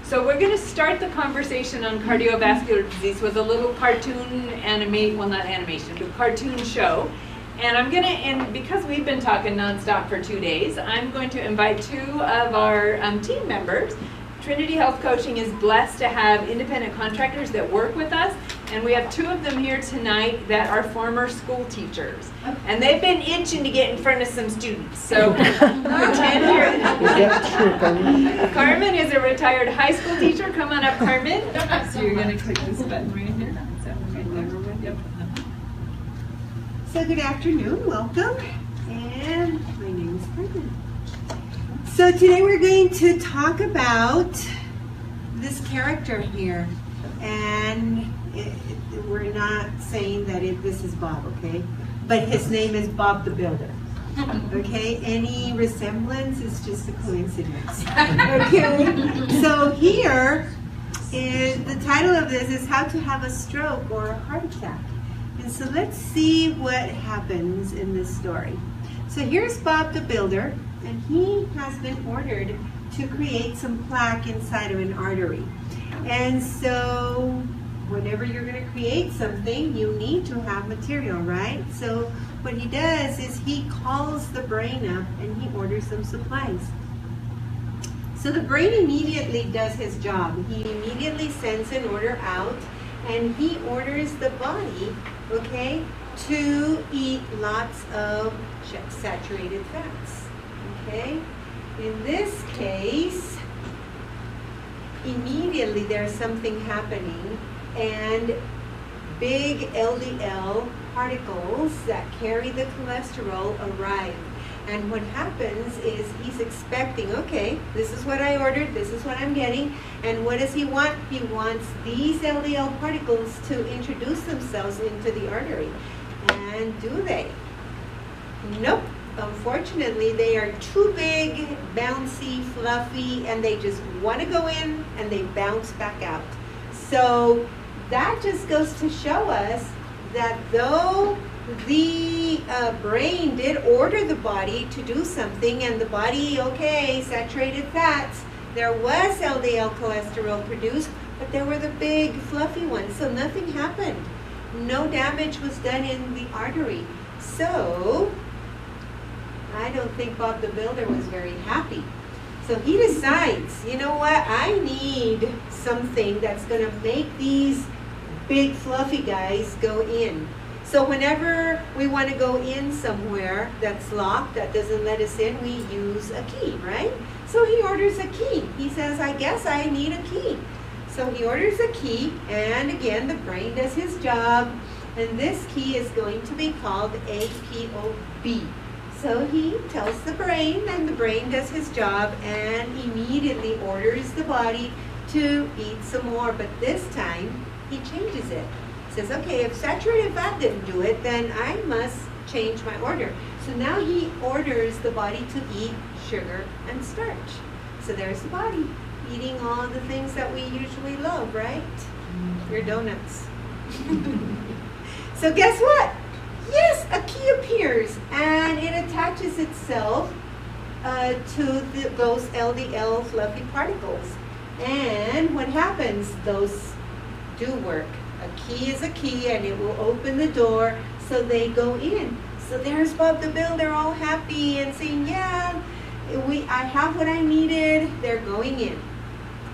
So we're going to start the conversation on cardiovascular disease with a little cartoon cartoon show. And I'm going to, and because we've been talking nonstop for 2 days, I'm going to invite 2 of our team members. Trinity Health Coaching is blessed to have independent contractors that work with us, and we have 2 of them here tonight that are former school teachers. And they've been itching to get in front of some students. So pretend here. Carmen is a retired high school teacher. Come on up, Carmen. So you're going to click this button right here. So right there. Yep. So good afternoon, welcome, and my name is Carmen. So today we're going to talk about this character here, and we're not saying that this is Bob, okay? But his name is Bob the Builder, okay? Any resemblance is just a coincidence, okay? So here is, the title of this is How to Have a Stroke or a Heart Attack. And so let's see what happens in this story. So here's Bob the Builder, and he has been ordered to create some plaque inside of an artery. And so whenever you're going to create something, you need to have material, right? So what he does is he calls the brain up and he orders some supplies. So the brain immediately does his job. He immediately sends an order out, and he orders the body, okay, to eat lots of saturated fats, okay? In this case, immediately there's something happening, and big LDL particles that carry the cholesterol arrive. And what happens is he's expecting, okay, this is what I ordered, this is what I'm getting, and what does he want? He wants these LDL particles to introduce themselves into the artery. And do they? Nope. Unfortunately, they are too big, bouncy, fluffy, and they just want to go in and they bounce back out. So that just goes to show us that though the brain did order the body to do something, and the body, okay, saturated fats, there was LDL cholesterol produced, but there were the big fluffy ones, so nothing happened. No damage was done in the artery. So I don't think Bob the Builder was very happy. So he decides, you know what, I need something that's going to make these big fluffy guys go in. So whenever we want to go in somewhere that's locked, that doesn't let us in, we use a key, right? So he orders a key. He says, I guess I need a key. So he orders a key, and again, the brain does his job, and this key is going to be called APOB. So he tells the brain, and the brain does his job, and immediately orders the body to eat some more, but this time he changes it. Says, okay, if saturated fat didn't do it, then I must change my order. So now he orders the body to eat sugar and starch. So there's the body eating all the things that we usually love, right? Your donuts. So guess what? Yes, a key appears, and it attaches itself to those LDL fluffy particles. And what happens? Those do work. A key is a key, and it will open the door so they go in. So there's Bob the Builder all happy and saying, yeah, I have what I needed. They're going in.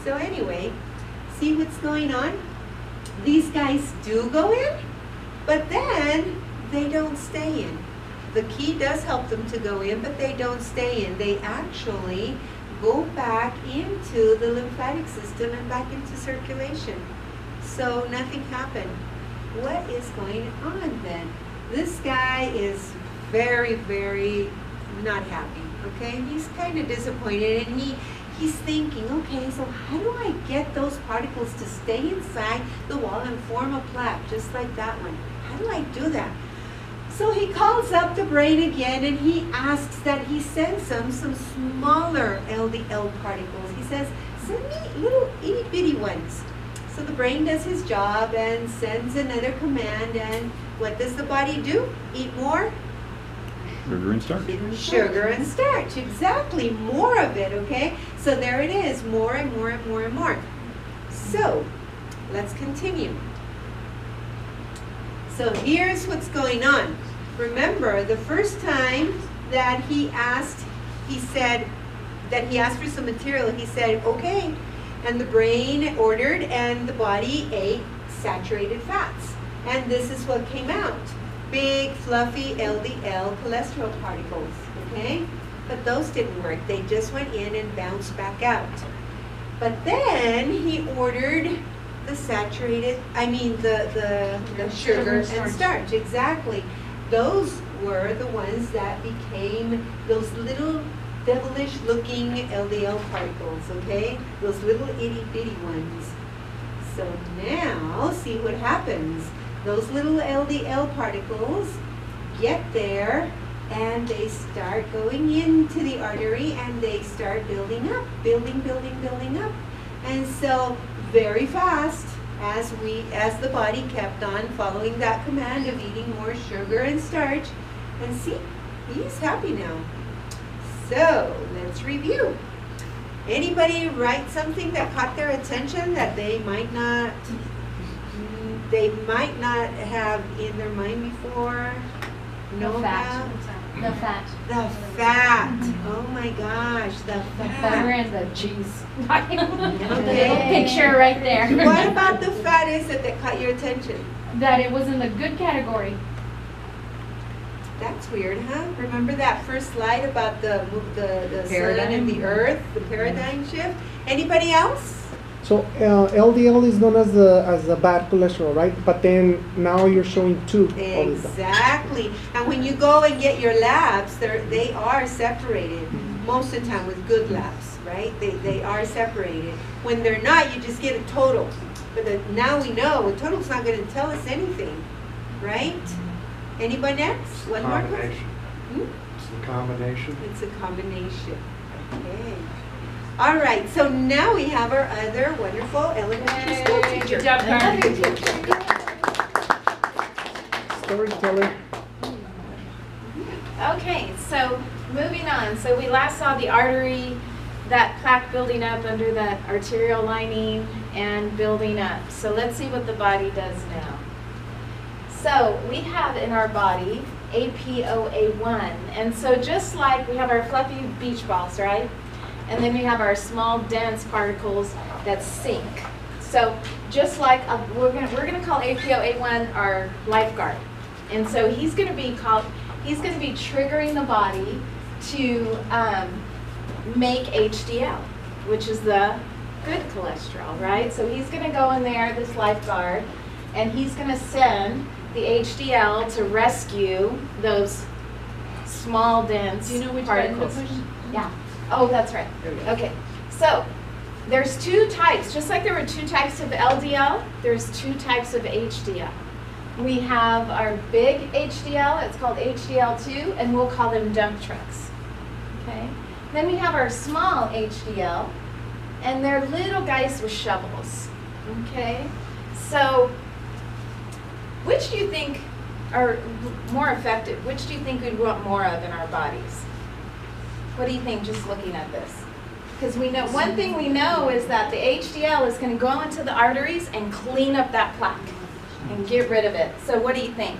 So anyway, see what's going on? These guys do go in, but then they don't stay in. The key does help them to go in, but they don't stay in. They actually go back into the lymphatic system and back into circulation. So nothing happened. What is going on then? This guy is very, very not happy, okay? He's kind of disappointed, and he's thinking, okay, so how do I get those particles to stay inside the wall and form a plaque, just like that one? How do I do that? So he calls up the brain again, and he asks that he sends them some smaller LDL particles. He says, send me little itty-bitty ones. So the brain does his job and sends another command, and what does the body do? Eat more? Sugar and starch. Sugar and starch, exactly. More of it, okay? So there it is, more and more and more and more. So, let's continue. So here's what's going on. Remember, the first time that he asked for some material, he said, okay, and the brain ordered and the body ate saturated fats. And this is what came out. Big, fluffy LDL cholesterol particles, okay? But those didn't work. They just went in and bounced back out. But then he ordered the sugar and starch, exactly. Those were the ones that became those little devilish looking LDL particles, okay? Those little itty bitty ones. So now, see what happens. Those little LDL particles get there and they start going into the artery and they start building up, building up. And so very fast, as the body kept on following that command of eating more sugar and starch, and see, he's happy now. So let's review. Anybody write something that caught their attention that they might not have in their mind before? The fat. The fat. The fat. Oh my gosh, the fat. Butter and the cheese. Okay. Picture right there. What about the fat is it that caught your attention? That it was in the good category. That's weird, huh? Remember that first slide about the sun and the earth, the paradigm shift? Anybody else? So LDL is known as the bad cholesterol, right? But then now you're showing two. Exactly. And when you go and get your labs, they are separated most of the time with good labs, right? They are separated. When they're not, you just get a total. But now we know a total's not going to tell us anything, right? Anybody else? One more question? It's the combination. It's a combination. Okay. All right, so now we have our other wonderful elementary school teacher. Good job, Carmen. Storyteller. Okay, so moving on. So we last saw the artery, that plaque building up under that arterial lining and building up. So let's see what the body does now. So we have in our body APOA1. And so just like we have our fluffy beach balls, right? And then we have our small dense particles that sink. So just like we're gonna call APOA1 our lifeguard. And so he's gonna be triggering the body to make HDL, which is the good cholesterol, right? So he's gonna go in there, this lifeguard, and he's gonna send the HDL to rescue those small dense Do you know which particles. button to push? Yeah. Oh, that's right. Okay. So there's two types. Just like there were two types of LDL, there's two types of HDL. We have our big HDL, it's called HDL2, and we'll call them dump trucks. Okay. Then we have our small HDL, and they're little guys with shovels. Okay. So which do you think are more effective? Which do you think we'd want more of in our bodies? What do you think just looking at this? Because we know, one thing we know is that the HDL is going to go into the arteries and clean up that plaque and get rid of it. So what do you think?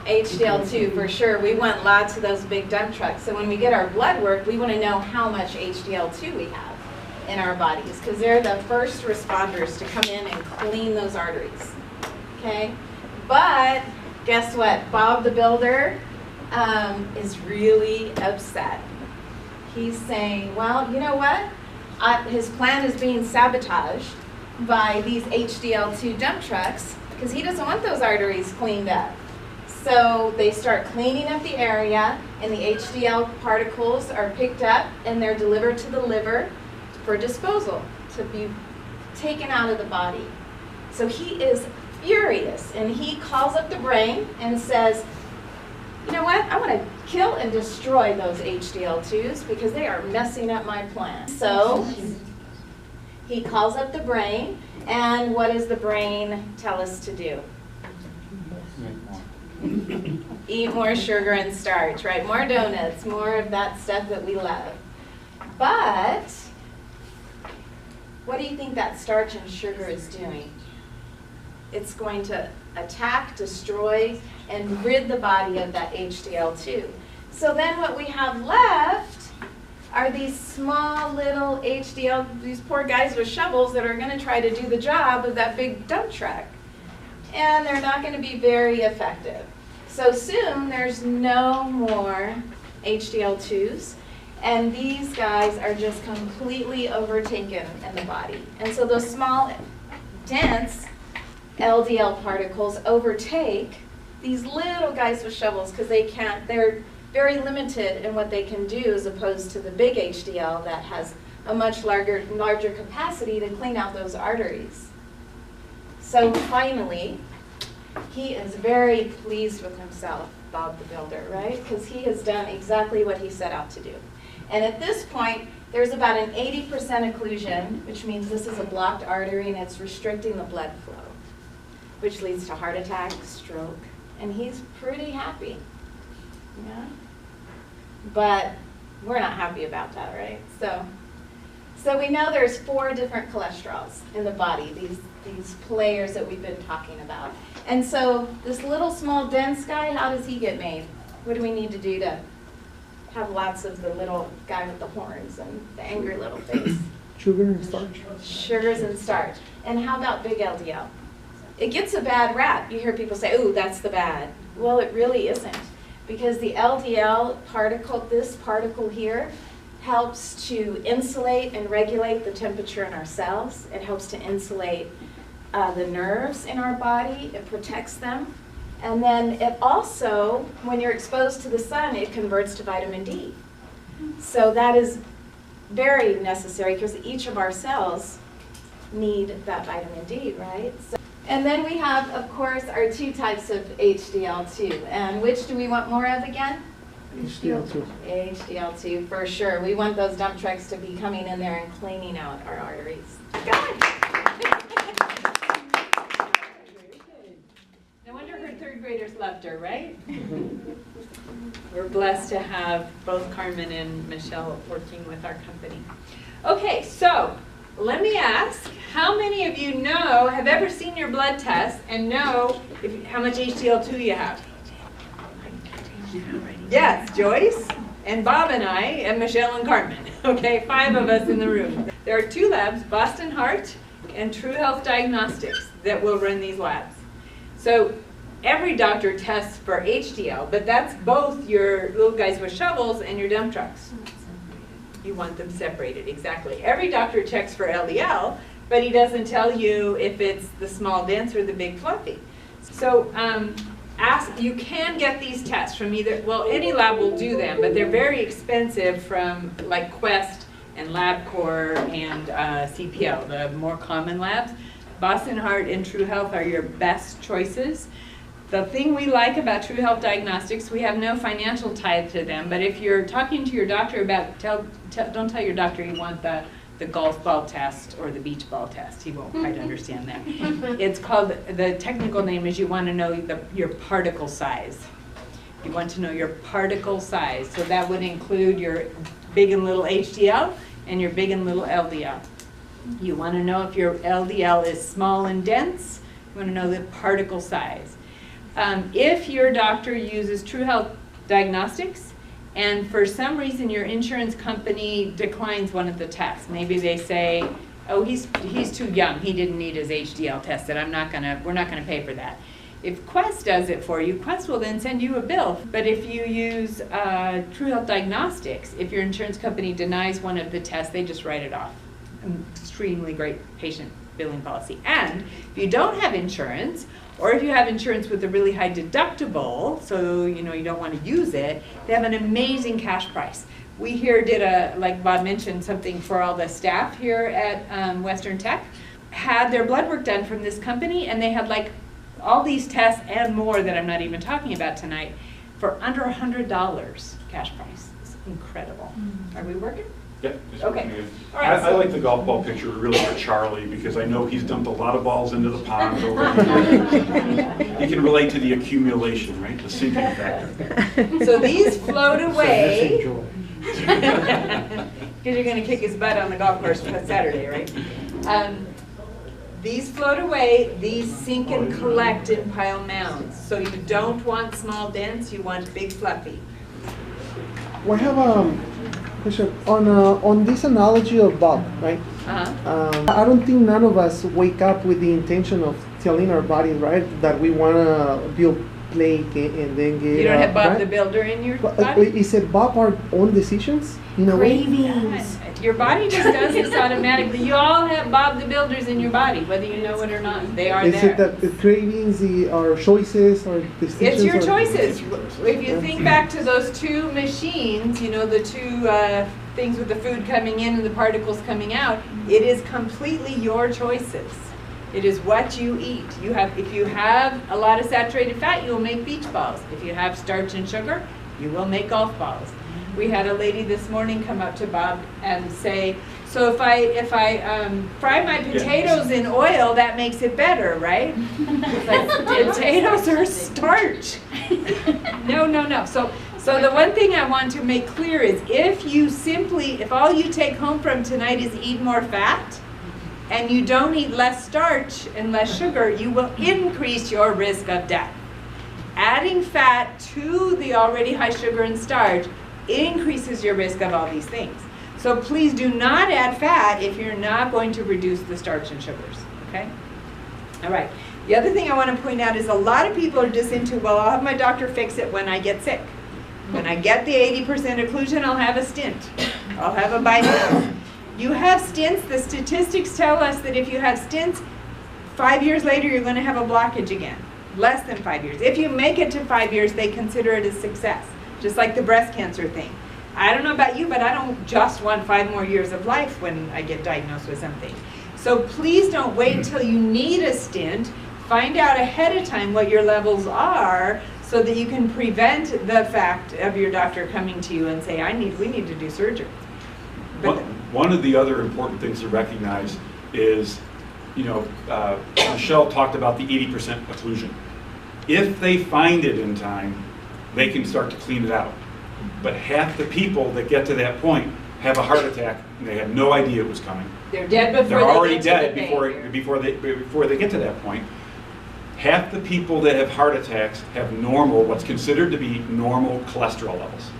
HDL2 for sure. We want lots of those big dump trucks. So when we get our blood work, we want to know how much HDL2 we have in our bodies because they're the first responders to come in and clean those arteries. Okay? But guess what? Bob the Builder is really upset. He's saying, well, you know what? His plan is being sabotaged by these HDL2 dump trucks because he doesn't want those arteries cleaned up. So they start cleaning up the area and the HDL particles are picked up and they're delivered to the liver for disposal, to be taken out of the body. So he is furious and he calls up the brain and says, you know what, I want to kill and destroy those HDL2s because they are messing up my plan. So he calls up the brain, and what does the brain tell us to do? Eat more sugar and starch, right? More donuts, more of that stuff that we love. But what do you think that starch and sugar is doing? It's going to attack, destroy, and rid the body of that HDL2. So then what we have left are these small little HDL, these poor guys with shovels that are going to try to do the job of that big dump truck. And they're not going to be very effective. So soon there's no more HDL2s, and these guys are just completely overtaken in the body. And so those small, dense LDL particles overtake these little guys with shovels because they're very limited in what they can do as opposed to the big HDL that has a much larger capacity to clean out those arteries. So finally, he is very pleased with himself, Bob the Builder, right? Because he has done exactly what he set out to do. And at this point, there's about an 80% occlusion, which means this is a blocked artery and it's restricting the blood flow, which leads to heart attack, stroke, and he's pretty happy. Yeah? But we're not happy about that, right? So we know there's 4 different cholesterols in the body, these players that we've been talking about. And so this little small dense guy, how does he get made? What do we need to do to have lots of the little guy with the horns and the angry little face? Sugar and starch. Sugars and starch. And how about big LDL? It gets a bad rap. You hear people say, "Ooh, that's the bad." Well, it really isn't. Because the LDL particle, this particle here, helps to insulate and regulate the temperature in our cells. It helps to insulate the nerves in our body. It protects them. And then it also, when you're exposed to the sun, it converts to vitamin D. So that is very necessary because each of our cells need that vitamin D, right? And then we have, of course, our 2 types of HDL2. And which do we want more of again? HDL2. HDL2, for sure. We want those dump trucks to be coming in there and cleaning out our arteries. Good. No wonder her 3rd graders loved her, right? We're blessed to have both Carmen and Michelle working with our company. Okay, so let me ask, how many of you have ever seen your blood test and know how much HDL2 you have? Yes, Joyce and Bob and I and Michelle and Carmen. Okay, 5 of us in the room. There are 2 labs, Boston Heart and True Health Diagnostics, that will run these labs. So every doctor tests for HDL, but that's both your little guys with shovels and your dump trucks. You want them separated, exactly. Every doctor checks for LDL, but he doesn't tell you if it's the small dense or the big fluffy. So you can get these tests from any lab will do them, but they're very expensive from like Quest and LabCorp and CPL, the more common labs. Boston Heart and True Health are your best choices. The thing we like about True Health Diagnostics, we have no financial tie to them, but if you're talking to your doctor about, don't tell your doctor you want the golf ball test or the beach ball test. He won't quite understand that. It's called, the technical name is you want to know your particle size. You want to know your particle size. So that would include your big and little HDL and your big and little LDL. You want to know if your LDL is small and dense. You want to know the particle size. If your doctor uses True Health Diagnostics, and for some reason your insurance company declines one of the tests, maybe they say, "Oh, he's too young. He didn't need his HDL tested. we're not gonna pay for that." If Quest does it for you, Quest will then send you a bill. But if you use True Health Diagnostics, if your insurance company denies one of the tests, they just write it off. An extremely great patient billing policy. And if you don't have insurance, or if you have insurance with a really high deductible, so you don't want to use it, they have an amazing cash price. We here did like Bob mentioned, something for all the staff here at Western Tech, had their blood work done from this company, and they had like all these tests and more that I'm not even talking about tonight for under $100 cash price. It's incredible. Are we working? Yeah. just Okay. looking at- All right, I so- like the golf ball picture really for Charlie, because I know he's dumped a lot of balls into the pond over the years. He can relate to the accumulation, right? The sinking factor. So these float away. Enjoy. Because you're going to kick his butt on the golf course on Saturday, right? These float away, these sink and collect in pile mounds. So you don't want small dents, you want big fluffy. We have a question on this analogy of Bob, right? Uh-huh. I don't think none of us wake up with the intention of telling our bodies, right, that we want to build plate and then get. You don't have Bob right? the Builder in your But, body? is it Bob our own decisions in a way? Yes. Your body just does this automatically. You all have Bob the Builders in your body, whether you know it or not. They are Is there. it that the cravings, our choices, our decisions? It's your or- choices. If you think back to those two machines, you know, the two things with the food coming in and the particles coming out, it is completely your choices. It is what you eat. If you have a lot of saturated fat, you will make beach balls. If you have starch and sugar, you will make golf balls. We had a lady this morning come up to Bob and say, so if I fry my potatoes in oil, that makes it better, right? It's like, potatoes are starch. No. So the one thing I want to make clear is if all you take home from tonight is eat more fat, and you don't eat less starch and less sugar, you will increase your risk of death. Adding fat to the already high sugar and starch increases your risk of all these things. So please do not add fat if you're not going to reduce the starch and sugars, okay? All right. The other thing I want to point out is a lot of people are just into, well, I'll have my doctor fix it when I get sick. When I get the 80% occlusion, I'll have a stint. I'll have a bypass. You have stints, the statistics tell us that if you have stints, 5 years later you're going to have a blockage again. Less than 5 years. If you make it to 5 years, they consider it a success. Just like the breast cancer thing. I don't know about you, but I don't just want 5 more years of life when I get diagnosed with something. So please don't wait until you need a stint. Find out ahead of time what your levels are so that you can prevent the fact of your doctor coming to you and say, we need to do surgery. But One of the other important things to recognize is, Michelle talked about the 80% occlusion. If they find it in time, they can start to clean it out. But half the people that get to that point have a heart attack and they have no idea it was coming. they're dead before They're they already get to dead the before they get to that point. Half the people that have heart attacks have what's considered to be normal cholesterol levels.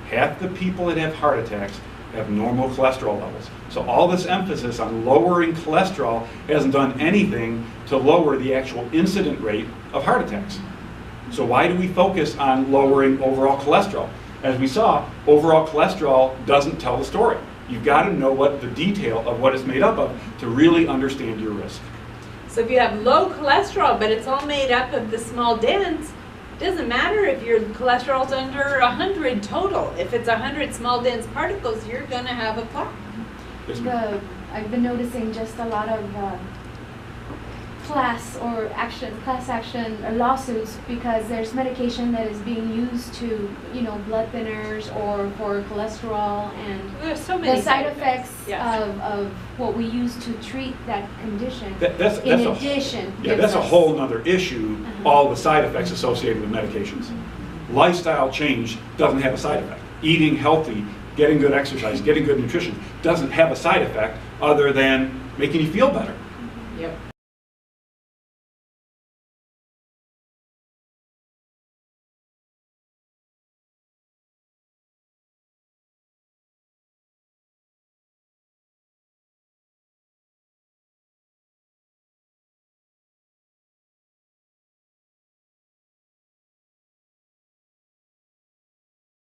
Half the people that have heart attacks have normal cholesterol levels. So all this emphasis on lowering cholesterol hasn't done anything to lower the actual incident rate of heart attacks. So why do we focus on lowering overall cholesterol? As we saw, overall cholesterol doesn't tell the story. You've got to know what the detail of what it's made up of to really understand your risk. So if you have low cholesterol, but it's all made up of the small dents, it doesn't matter if your cholesterol's under 100 total. If it's 100 small dense particles, you're going to have a plaque. Yes, ma'am. I've been noticing just a lot of class action lawsuits because there's medication that is being used to, blood thinners or for cholesterol, and There's so many the side effects Yes. of what we use to treat that condition. That's in a- addition, Yeah, gives that's a us- whole nother issue, all the side effects associated with medications. Lifestyle change doesn't have a side effect. Eating healthy, getting good exercise, getting good nutrition doesn't have a side effect other than making you feel better. Yep.